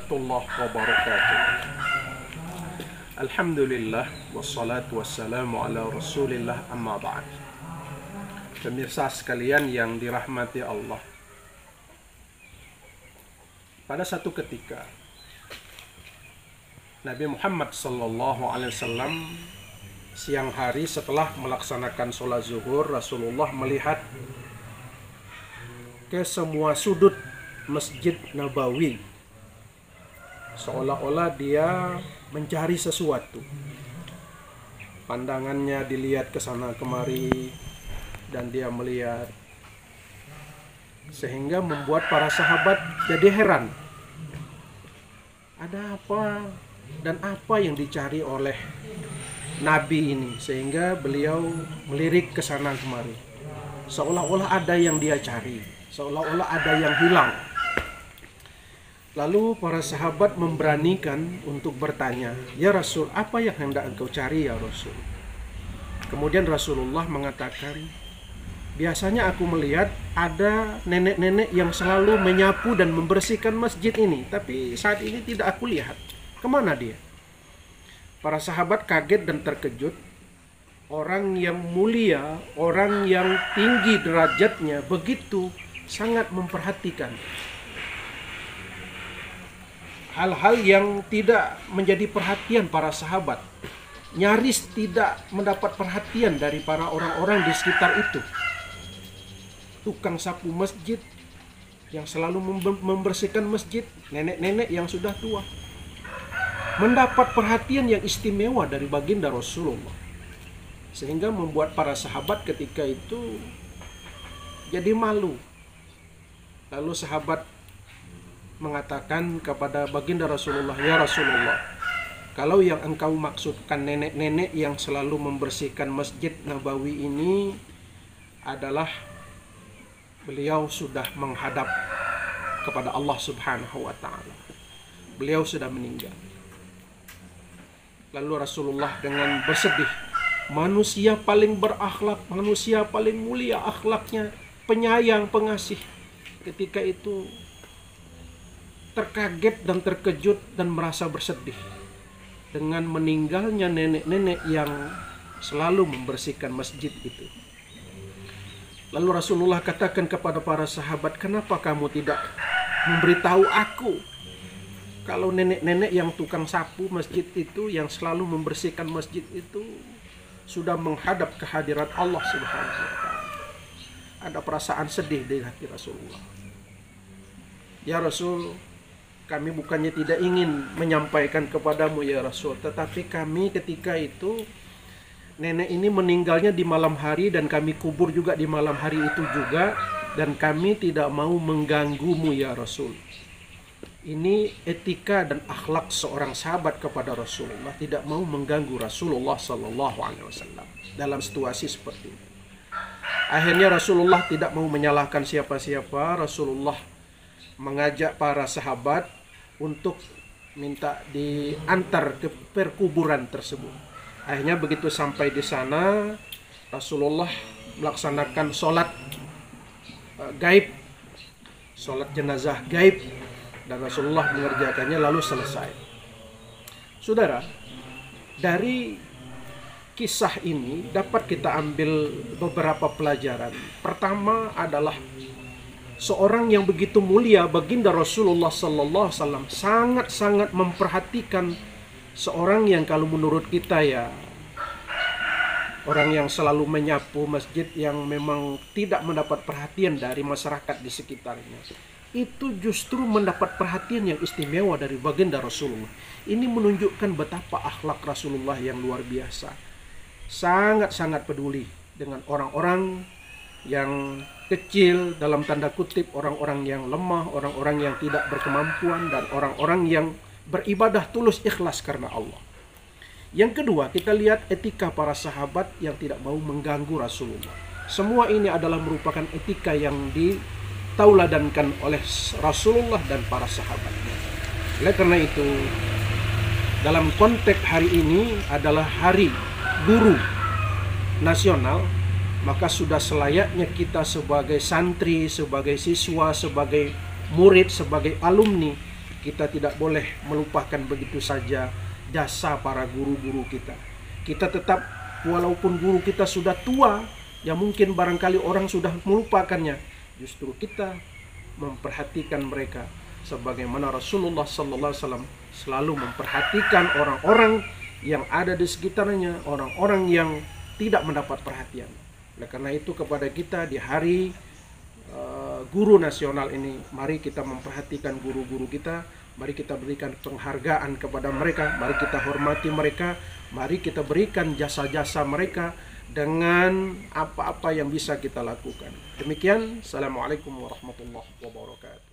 warahmatullahi wabarakatuh. Alhamdulillah wassalatu wassalamu ala rasulillah, amma ba'd. Pemirsa sekalian yang dirahmati Allah, pada satu ketika Nabi Muhammad sallallahu alaihi wasallam siang hari setelah melaksanakan sholat zuhur, Rasulullah melihat ke semua sudut Masjid Nabawi, seolah-olah dia mencari sesuatu. Pandangannya dilihat ke sana kemari dan dia melihat, sehingga membuat para sahabat jadi heran. Ada apa dan apa yang dicari oleh Nabi ini, sehingga beliau melirik ke sana kemari, seolah-olah ada yang dia cari, seolah-olah ada yang hilang. Lalu para sahabat memberanikan untuk bertanya, "Ya Rasul, apa yang hendak engkau cari ya Rasul?" Kemudian Rasulullah mengatakan, "Biasanya aku melihat ada nenek-nenek yang selalu menyapu dan membersihkan masjid ini, tapi saat ini tidak aku lihat. Kemana dia?" Para sahabat kaget dan terkejut. Orang yang mulia, orang yang tinggi derajatnya, begitu sangat memperhatikan hal-hal yang tidak menjadi perhatian para sahabat. Nyaris tidak mendapat perhatian dari para orang-orang di sekitar itu. Tukang sapu masjid yang selalu membersihkan masjid, nenek-nenek yang sudah tua, mendapat perhatian yang istimewa dari baginda Rasulullah, sehingga membuat para sahabat ketika itu jadi malu. Lalu sahabat mengatakan kepada baginda Rasulullah, "Ya Rasulullah, kalau yang engkau maksudkan nenek-nenek yang selalu membersihkan Masjid Nabawi ini adalah beliau sudah menghadap kepada Allah Subhanahu wa Ta'ala. Beliau sudah meninggal." Lalu Rasulullah dengan bersedih, manusia paling berakhlak, manusia paling mulia akhlaknya, penyayang, pengasih, ketika itu terkaget dan terkejut dan merasa bersedih dengan meninggalnya nenek-nenek yang selalu membersihkan masjid itu. Lalu Rasulullah katakan kepada para sahabat, "Kenapa kamu tidak memberitahu aku kalau nenek-nenek yang tukang sapu masjid itu, yang selalu membersihkan masjid itu, sudah menghadap kehadiran Allah Subhanahu wa Ta'ala?" Ada perasaan sedih di hati Rasulullah. "Ya Rasul, kami bukannya tidak ingin menyampaikan kepadamu ya Rasul, tetapi kami ketika itu nenek ini meninggalnya di malam hari dan kami kubur juga di malam hari itu juga, dan kami tidak mau mengganggumu ya Rasul." Ini etika dan akhlak seorang sahabat kepada Rasulullah, tidak mau mengganggu Rasulullah Sallallahu Alaihi Wasallam dalam situasi seperti itu. Akhirnya Rasulullah tidak mau menyalahkan siapa-siapa. Rasulullah mengajak para sahabat untuk minta diantar ke perkuburan tersebut. Akhirnya begitu sampai di sana, Rasulullah melaksanakan sholat gaib, sholat jenazah gaib, dan Rasulullah mengerjakannya lalu selesai. Saudara, dari kisah ini dapat kita ambil beberapa pelajaran. Pertama adalah seorang yang begitu mulia, baginda Rasulullah sallallahu alaihi wasallam, sangat-sangat memperhatikan seorang yang kalau menurut kita ya, orang yang selalu menyapu masjid yang memang tidak mendapat perhatian dari masyarakat di sekitarnya, itu justru mendapat perhatian yang istimewa dari baginda Rasulullah. Ini menunjukkan betapa akhlak Rasulullah yang luar biasa. Sangat-sangat peduli dengan orang-orang yang kecil, dalam tanda kutip, orang-orang yang lemah, orang-orang yang tidak berkemampuan, dan orang-orang yang beribadah tulus ikhlas karena Allah. Yang kedua, kita lihat etika para sahabat yang tidak mau mengganggu Rasulullah. Semua ini adalah merupakan etika yang ditauladankan oleh Rasulullah dan para sahabatnya. Oleh karena itu, dalam konteks hari ini adalah hari guru nasional, maka sudah selayaknya kita sebagai santri, sebagai siswa, sebagai murid, sebagai alumni, kita tidak boleh melupakan begitu saja jasa para guru-guru kita. Kita tetap, walaupun guru kita sudah tua, yang mungkin barangkali orang sudah melupakannya, justru kita memperhatikan mereka sebagaimana Rasulullah SAW selalu memperhatikan orang-orang yang ada di sekitarnya, orang-orang yang tidak mendapat perhatian. Oleh karena itu, kepada kita di hari Guru Nasional ini, mari kita memperhatikan guru-guru kita, mari kita berikan penghargaan kepada mereka, mari kita hormati mereka, mari kita berikan jasa-jasa mereka dengan apa-apa yang bisa kita lakukan. Demikian, Assalamualaikum warahmatullahi wabarakatuh.